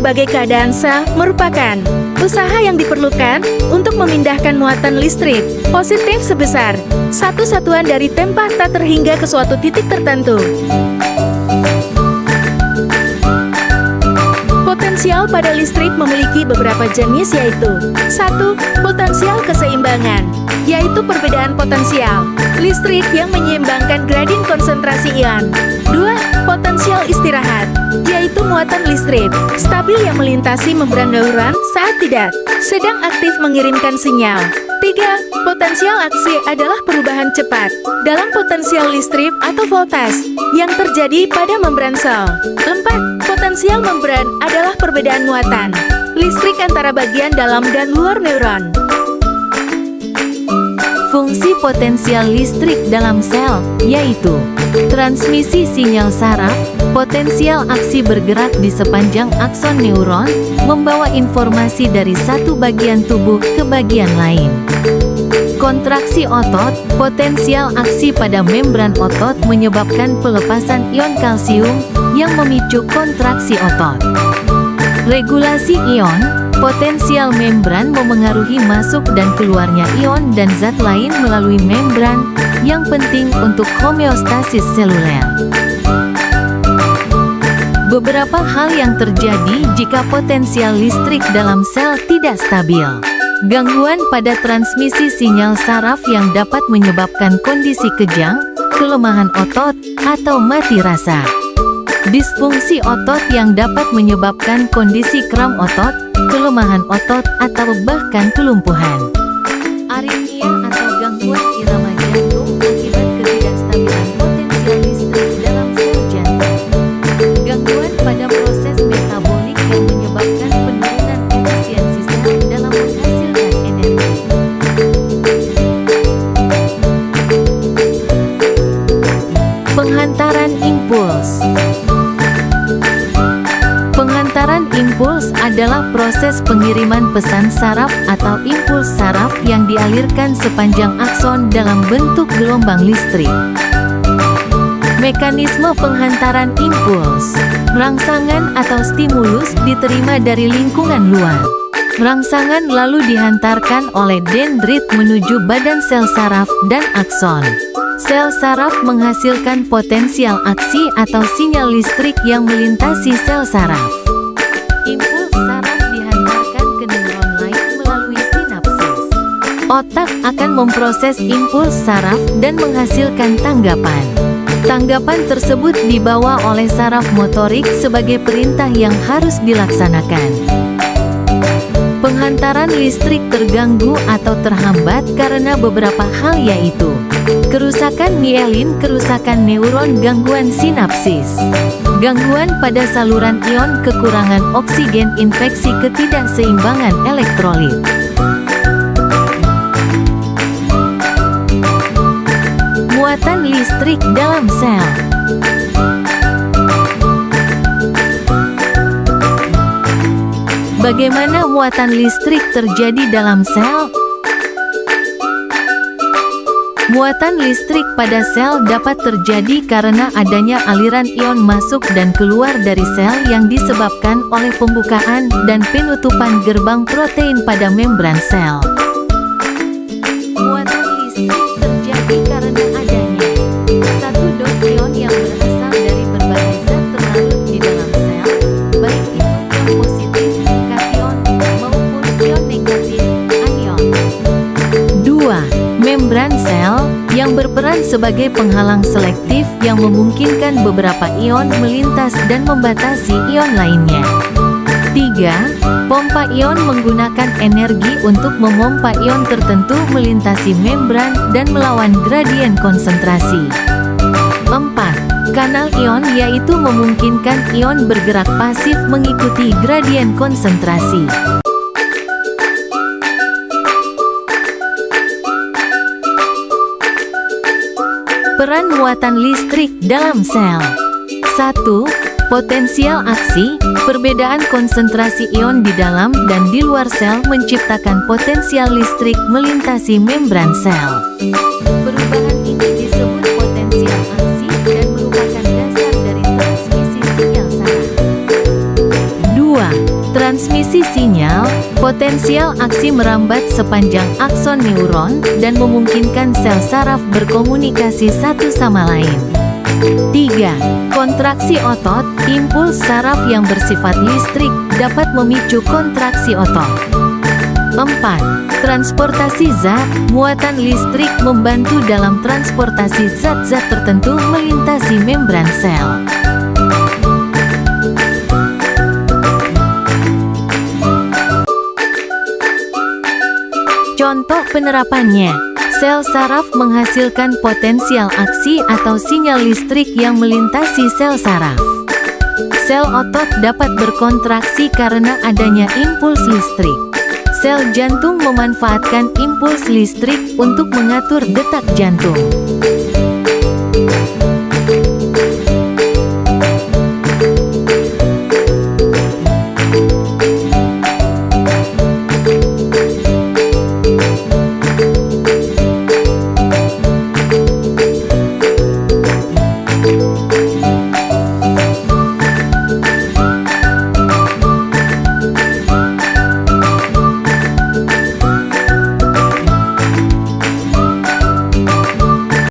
berbagai keadaan sel merupakan usaha yang diperlukan untuk memindahkan muatan listrik positif sebesar satu satuan dari tempat terhingga ke suatu titik tertentu. Potensial pada listrik memiliki beberapa jenis, yaitu 1. Potensial keseimbangan, yaitu perbedaan potensial listrik yang menyeimbangkan gradien konsentrasi ion. 2. Potensial istirahat, yaitu muatan listrik stabil yang melintasi membran neuron saat tidak sedang aktif mengirimkan sinyal. 3. Potensial aksi adalah perubahan cepat dalam potensial listrik atau voltas yang terjadi pada membran sel. 4. Potensial membran adalah perbedaan muatan listrik antara bagian dalam dan luar neuron. Fungsi potensial listrik dalam sel, yaitu transmisi sinyal saraf. Potensial aksi bergerak di sepanjang akson neuron, membawa informasi dari satu bagian tubuh ke bagian lain. Kontraksi otot, potensial aksi pada membran otot menyebabkan pelepasan ion kalsium yang memicu kontraksi otot. Regulasi ion, potensial membran memengaruhi masuk dan keluarnya ion dan zat lain melalui membran, yang penting untuk homeostasis seluler. Beberapa hal yang terjadi jika potensial listrik dalam sel tidak stabil. Gangguan pada transmisi sinyal saraf yang dapat menyebabkan kondisi kejang, kelemahan otot, atau mati rasa. Disfungsi otot yang dapat menyebabkan kondisi kram otot, kelemahan otot, atau bahkan kelumpuhan. Aritmia atau gangguan irama jantung akibat ketidakstabilan potensial listrik dalam sel jantung. Gangguan pada proses metabolik yang menyebabkan penurunan efisiensi sel dalam menghasilkan energi. Penghantaran impuls. Penghantaran impuls adalah proses pengiriman pesan saraf atau impuls saraf yang dialirkan sepanjang akson dalam bentuk gelombang listrik. Mekanisme penghantaran impuls. Rangsangan atau stimulus diterima dari lingkungan luar. Rangsangan lalu dihantarkan oleh dendrit menuju badan sel saraf dan akson. Sel saraf menghasilkan potensial aksi atau sinyal listrik yang melintasi sel saraf. Impuls saraf dihantarkan ke neuron lain melalui sinapsis. Otak akan memproses impuls saraf dan menghasilkan tanggapan. Tanggapan tersebut dibawa oleh saraf motorik sebagai perintah yang harus dilaksanakan. Penghantaran listrik terganggu atau terhambat karena beberapa hal, yaitu kerusakan mielin, kerusakan neuron, gangguan sinapsis, gangguan pada saluran ion, kekurangan oksigen, infeksi, ketidakseimbangan elektrolit. Muatan listrik dalam sel. Bagaimana muatan listrik terjadi dalam sel? Muatan listrik pada sel dapat terjadi karena adanya aliran ion masuk dan keluar dari sel yang disebabkan oleh pembukaan dan penutupan gerbang protein pada membran sel. Muatan listrik terjadi karena adanya satu dos ion yang berasal dari berbagai zat terlarut di dalam sel, baik itu ion positif, kation, maupun ion negatif, anion. 2. Membran sel, yang berperan sebagai penghalang selektif yang memungkinkan beberapa ion melintas dan membatasi ion lainnya. 3. Pompa ion menggunakan energi untuk memompa ion tertentu melintasi membran dan melawan gradien konsentrasi. 4. Kanal ion, yaitu memungkinkan ion bergerak pasif mengikuti gradien konsentrasi. Peran muatan listrik dalam sel. 1. Potensial aksi, perbedaan konsentrasi ion di dalam dan di luar sel menciptakan potensial listrik melintasi membran sel. Perubahan ini disebut potensial aksi dan merupakan dasar dari transmisi sinyal saraf. 2. transmisi sinyal, potensial aksi merambat sepanjang akson neuron dan memungkinkan sel saraf berkomunikasi satu sama lain. 3. Kontraksi otot, impuls saraf yang bersifat listrik dapat memicu kontraksi otot. 4. Transportasi zat, muatan listrik membantu dalam transportasi zat-zat tertentu melintasi membran sel. Contoh penerapannya, sel saraf menghasilkan potensial aksi atau sinyal listrik yang melintasi sel saraf. Sel otot dapat berkontraksi karena adanya impuls listrik. Sel jantung memanfaatkan impuls listrik untuk mengatur detak jantung.